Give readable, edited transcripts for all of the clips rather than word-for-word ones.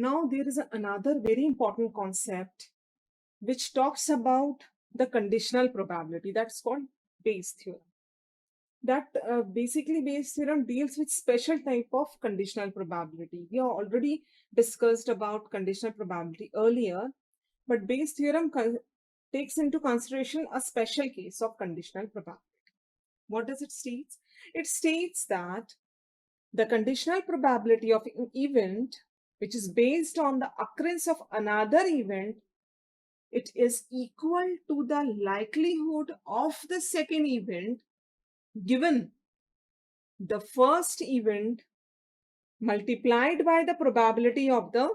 Now there is another very important concept which talks about the conditional probability, that's called Bayes theorem. That basically Bayes theorem deals with special type of conditional probability. We have already discussed about conditional probability earlier, but Bayes theorem takes into consideration a special case of conditional probability. What does it state? It states that the conditional probability of an event, which is based on the occurrence of another event, it is equal to the likelihood of the second event given the first event multiplied by the probability of the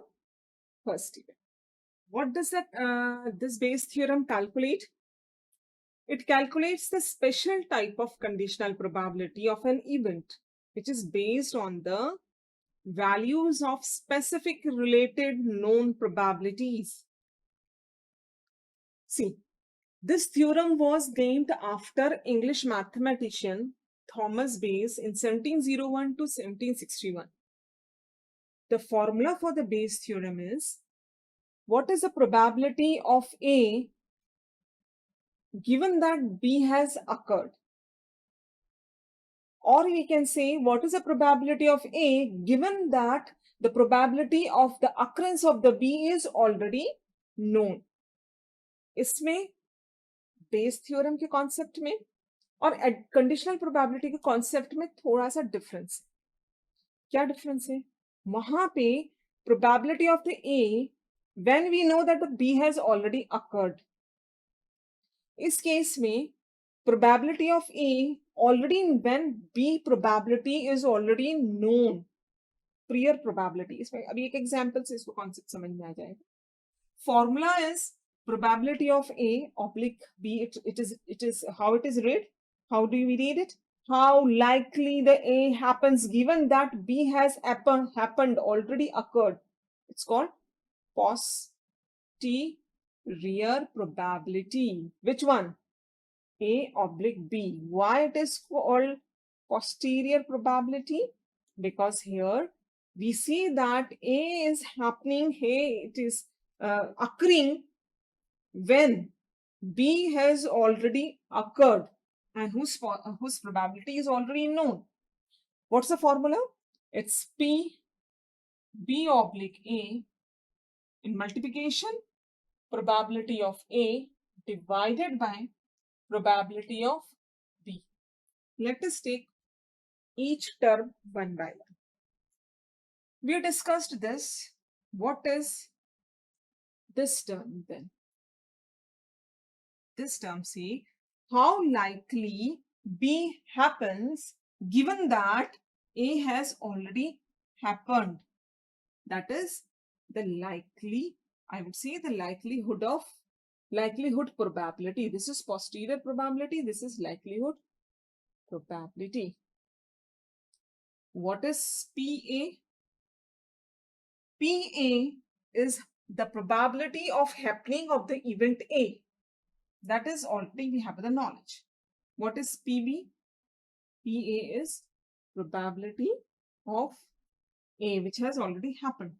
first event. What does this Bayes theorem calculate? It calculates the special type of conditional probability of an event, which is based on the values of specific related known probabilities. See, this theorem was named after English mathematician Thomas Bayes in 1701 to 1761. The formula for the Bayes theorem is, what is the probability of A given that B has occurred? Or we can say, what is the probability of A given that the probability of the occurrence of the B is already known? इसमें Bayes theorem के concept में और conditional probability के concept में थोड़ा सा difference है. क्या डिफरेंस है? वहां पे probability of the A when we know that the B has already occurred. इस केस में probability of A already when B probability is already known, prior probability. इसमें अभी एक एग्जांपल से इसको कॉन्सेप्ट समझ में आ जाएगा. Formula is probability of A oblique B. It is how it is read. How do we read it? How likely the A happens given that B has happened already occurred. It's called posterior probability. Which one? A oblique B. Why it is called posterior probability? Because here we see that A is happening, it is occurring when B has already occurred and whose probability is already known. What's the formula? It's P B oblique A in multiplication probability of A divided by probability of B. Let us take each term one by one. We discussed this. What is this term then? This term say how likely B happens given that A has already happened. That is the likely, I would say the likelihood probability. This is posterior probability. This is likelihood probability. What is PA? PA is the probability of happening of the event A. That is already we have the knowledge. What is PB? PA is probability of A which has already happened.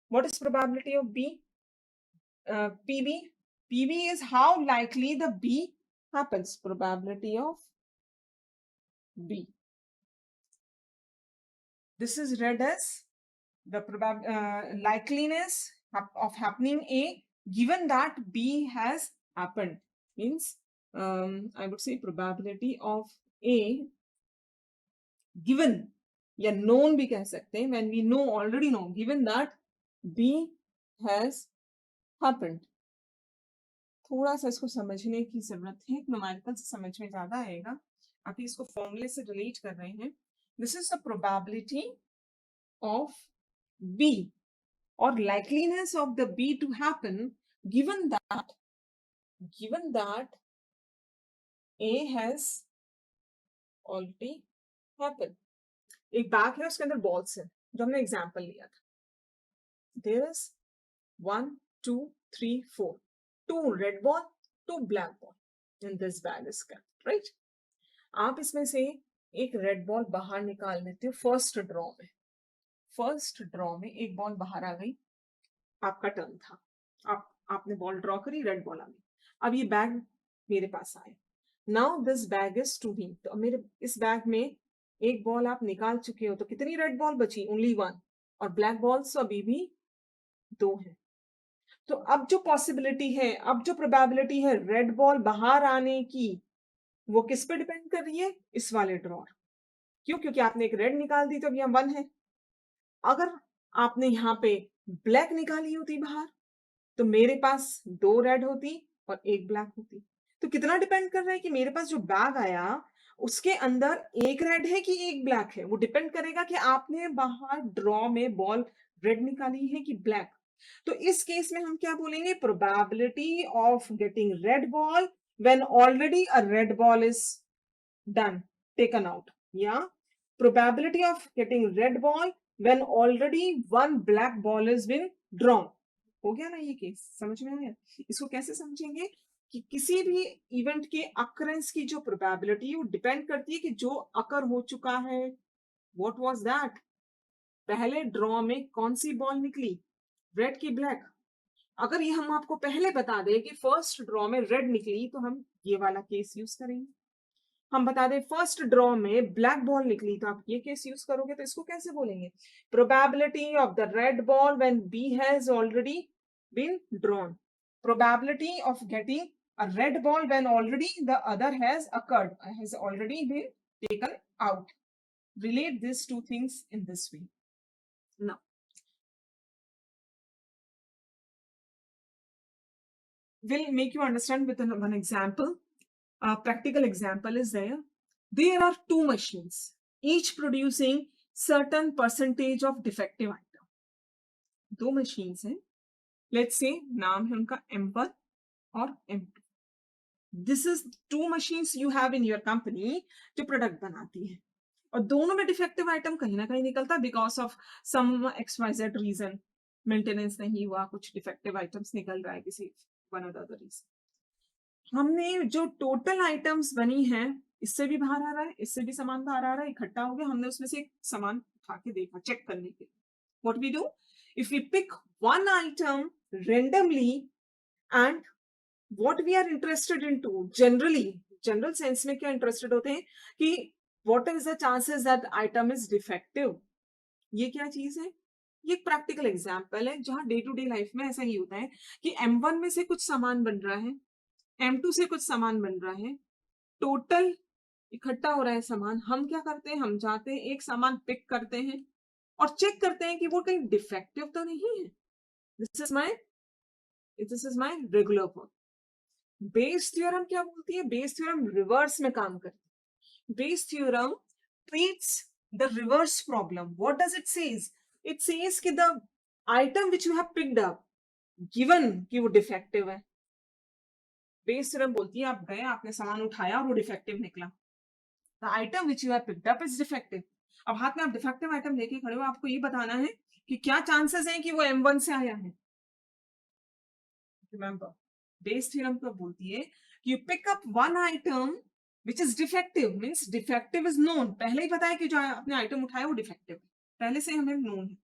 What is probability of B? PB. PB is how likely the B happens. Probability of B. This is read as the likeliness of happening A given that B has happened. Means I would say probability of A given या known भी कह सकते हैं, when we know, already know, given that B has happened. थोड़ा सा इसको समझने की जरूरत है. न्यूमेरिकल से समझ में ज्यादा आएगा. आप इसको फॉर्मूले से रिलेट कर रहे हैं. This is the probability of B or likeliness of the B to happen given that A has already happened. एक बैग है, उसके अंदर बॉल्स है जो हमने एग्जांपल लिया था. There is 1 2 3 4 2 red ball, 2 black ball in this bag is kept, right? आप इसमें से एक रेड बॉल बाहर निकाल लेते हो. फर्स्ट ड्रॉ में एक बॉल बाहर आ गई. आपका टर्न था, आपने बॉल ड्रॉ करी, रेड बॉल आ गई। अब ये बैग मेरे पास आया, now this bag is to me, तो मेरे इस बैग में एक बॉल आप निकाल चुके हो, तो कितनी रेड बॉल बची? ओनली वन, और ब्लैक बॉल्स अभी भी दो है। तो अब जो पॉसिबिलिटी है, अब जो प्रोबेबिलिटी है रेड बॉल बाहर आने की, वो किस पे डिपेंड कर रही है? इस वाले ड्रॉर। क्यों? क्योंकि आपने एक रेड निकाल दी तो अब यहाँ वन है। अगर आपने यहाँ पे ब्लैक निकाली होती बाहर, तो मेरे पास दो रेड होती और एक ब्लैक होती। तो कितना डिपेंड कर रहा है कि मेरे पास जो बैग आया उसके अंदर एक रेड है कि एक ब्लैक है, वो डिपेंड करेगा कि आपने बाहर ड्रॉ में बॉल रेड निकाली है कि ब्लैक। तो इस केस में हम क्या बोलेंगे? Probability of getting red ball when already a red ball is done, taken out, या probability of getting red ball when already one black ball has been drawn। हो गया ना ये केस? समझ में आया? इसको कैसे समझेंगे कि किसी भी इवेंट के अकरेंस की जो प्रोबेबिलिटी वो डिपेंड करती है कि जो अकर हो चुका है, व्हाट वाज दैट, पहले ड्रॉ में कौन सी बॉल निकली, रेड की ब्लैक। अगर ये हम आपको पहले बता दें कि फर्स्ट ड्रॉ में रेड निकली, तो हम ये वाला केस यूज करेंगे। हम बता दें फर्स्ट ड्रॉ में ब्लैक बॉल निकली, तो आप ये केस यूज करोगे, तो इसको कैसे बोलेंगे? Probability of the red ball when B has already been drawn, probability of getting a red ball when already the other has occurred, has already been taken out. Relate this to things in this way. Now we'll make you understand with one example. A practical example is there. There are two machines, each producing certain percentage of defective item. दो machines हैं, let's say नाम है उनका M1 और M2. This is two machines you have in your company जो product बनाती है, और दोनों में डिफेक्टिव आइटम कहीं ना कहीं निकलता है because of some XYZ reason, maintenance नहीं हुआ, कुछ डिफेक्टिव आइटम्स निकल रहा है किसी वन और अदर रीजन। हमने जो टोटल आइटम्स बनी हैं, इससे भी बाहर आ रहा है, इससे भी सामान बाहर आ रहा है, इकट्ठा हो गया, हमने उसमें से एक सामान उठा के देखा चेक करने के लिए। What we do, if we pick one item randomly and what we are interested into, generally general sense में क्या इंटरेस्टेड होते हैं कि what is the chances that item is defective. ये क्या चीज है? ये एक प्रैक्टिकल एग्जाम्पल है जहां डे टू डे लाइफ में ऐसा ही होता है कि M1 में से कुछ सामान बन रहा है, M2 से कुछ सामान बन रहा है, टोटल इकट्ठा हो रहा है सामान। हम क्या करते हैं? हम जाते हैं, एक सामान पिक करते हैं और चेक करते हैं कि वो कहीं डिफेक्टिव तो नहीं है। This is my regular work. Bayes theorem क्या बोलती है? बेस थ्योरम रिवर्स में काम करती है। Bayes theorem treats the reverse problem. What does it says? It says कि the item which you have picked up, given कि वो डिफेक्टिव है, बेस थ्योरम बोलती है आप गए, आपने सामान उठाया और वो डिफेक्टिव निकला, the item which you have picked up is defective. अब हाथ में आप डिफेक्टिव आइटम लेके खड़े हो, आपको ये बताना है कि क्या चांसेस हैं कि वो M1 से आया है। रिमेंबर, बेस थ्योरम तो बोलती है कि you pick up one item which is defective, means defective is known, पहले ही पता है कि जो आपने आइटम उठाया वो डिफेक्टिव है, पहले से हमें नोन है।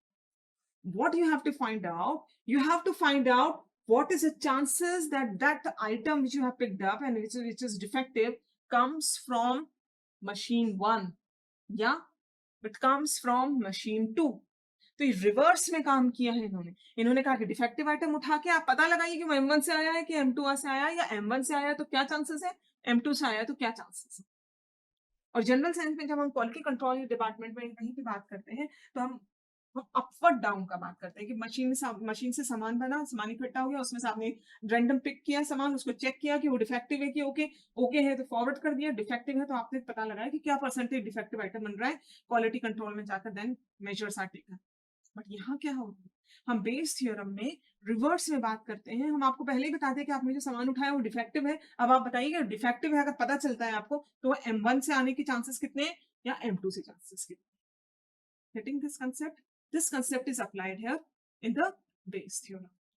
What you have to find out, you have to find out what is the chances that that item which you have picked up and which is defective comes from machine 1, yeah, it comes from machine 2। तो ये reverse में काम किया है इन्होंने। इन्होंने कहा कि डिफेक्टिव आइटम उठा के आप पता लगाइए कि वो M1 से आया है कि M2 से आया है, या M1 से आया है तो क्या चांसेस है, M2 से आया है तो क्या चांसेस है। और जनरल साइंस में जब हम क्वालिटी कंट्रोल डिपार्टमेंट में कहीं की बात करते हैं, तो हम अपवर्ड डाउन का बात करते हैं कि मशीन से सामान बना, सामान इकट्ठा हो गया, उसमें से आपने रैंडम पिक किया सामान, उसको चेक किया कि वो डिफेक्टिव है कि ओके, ओके है तो फॉरवर्ड कर दिया, डिफेक्टिव है तो आपने पता लगाया कि क्या परसेंटेज डिफेक्टिव आइटम बन रहा है, क्वालिटी कंट्रोल में जाकर then measures are taken. But यहाँ क्या होगा, हम बेस थ्योरम में रिवर्स में बात करते हैं। हम आपको पहले ही बताते हैं कि आपने जो सामान उठाया वो डिफेक्टिव है। अब आप बताइए डिफेक्टिव है, अगर पता चलता है आपको, तो M1 से आने के चांसेस कितने हैं या M2 से चांसेस कितने। Getting this concept is applied here in the base theorem।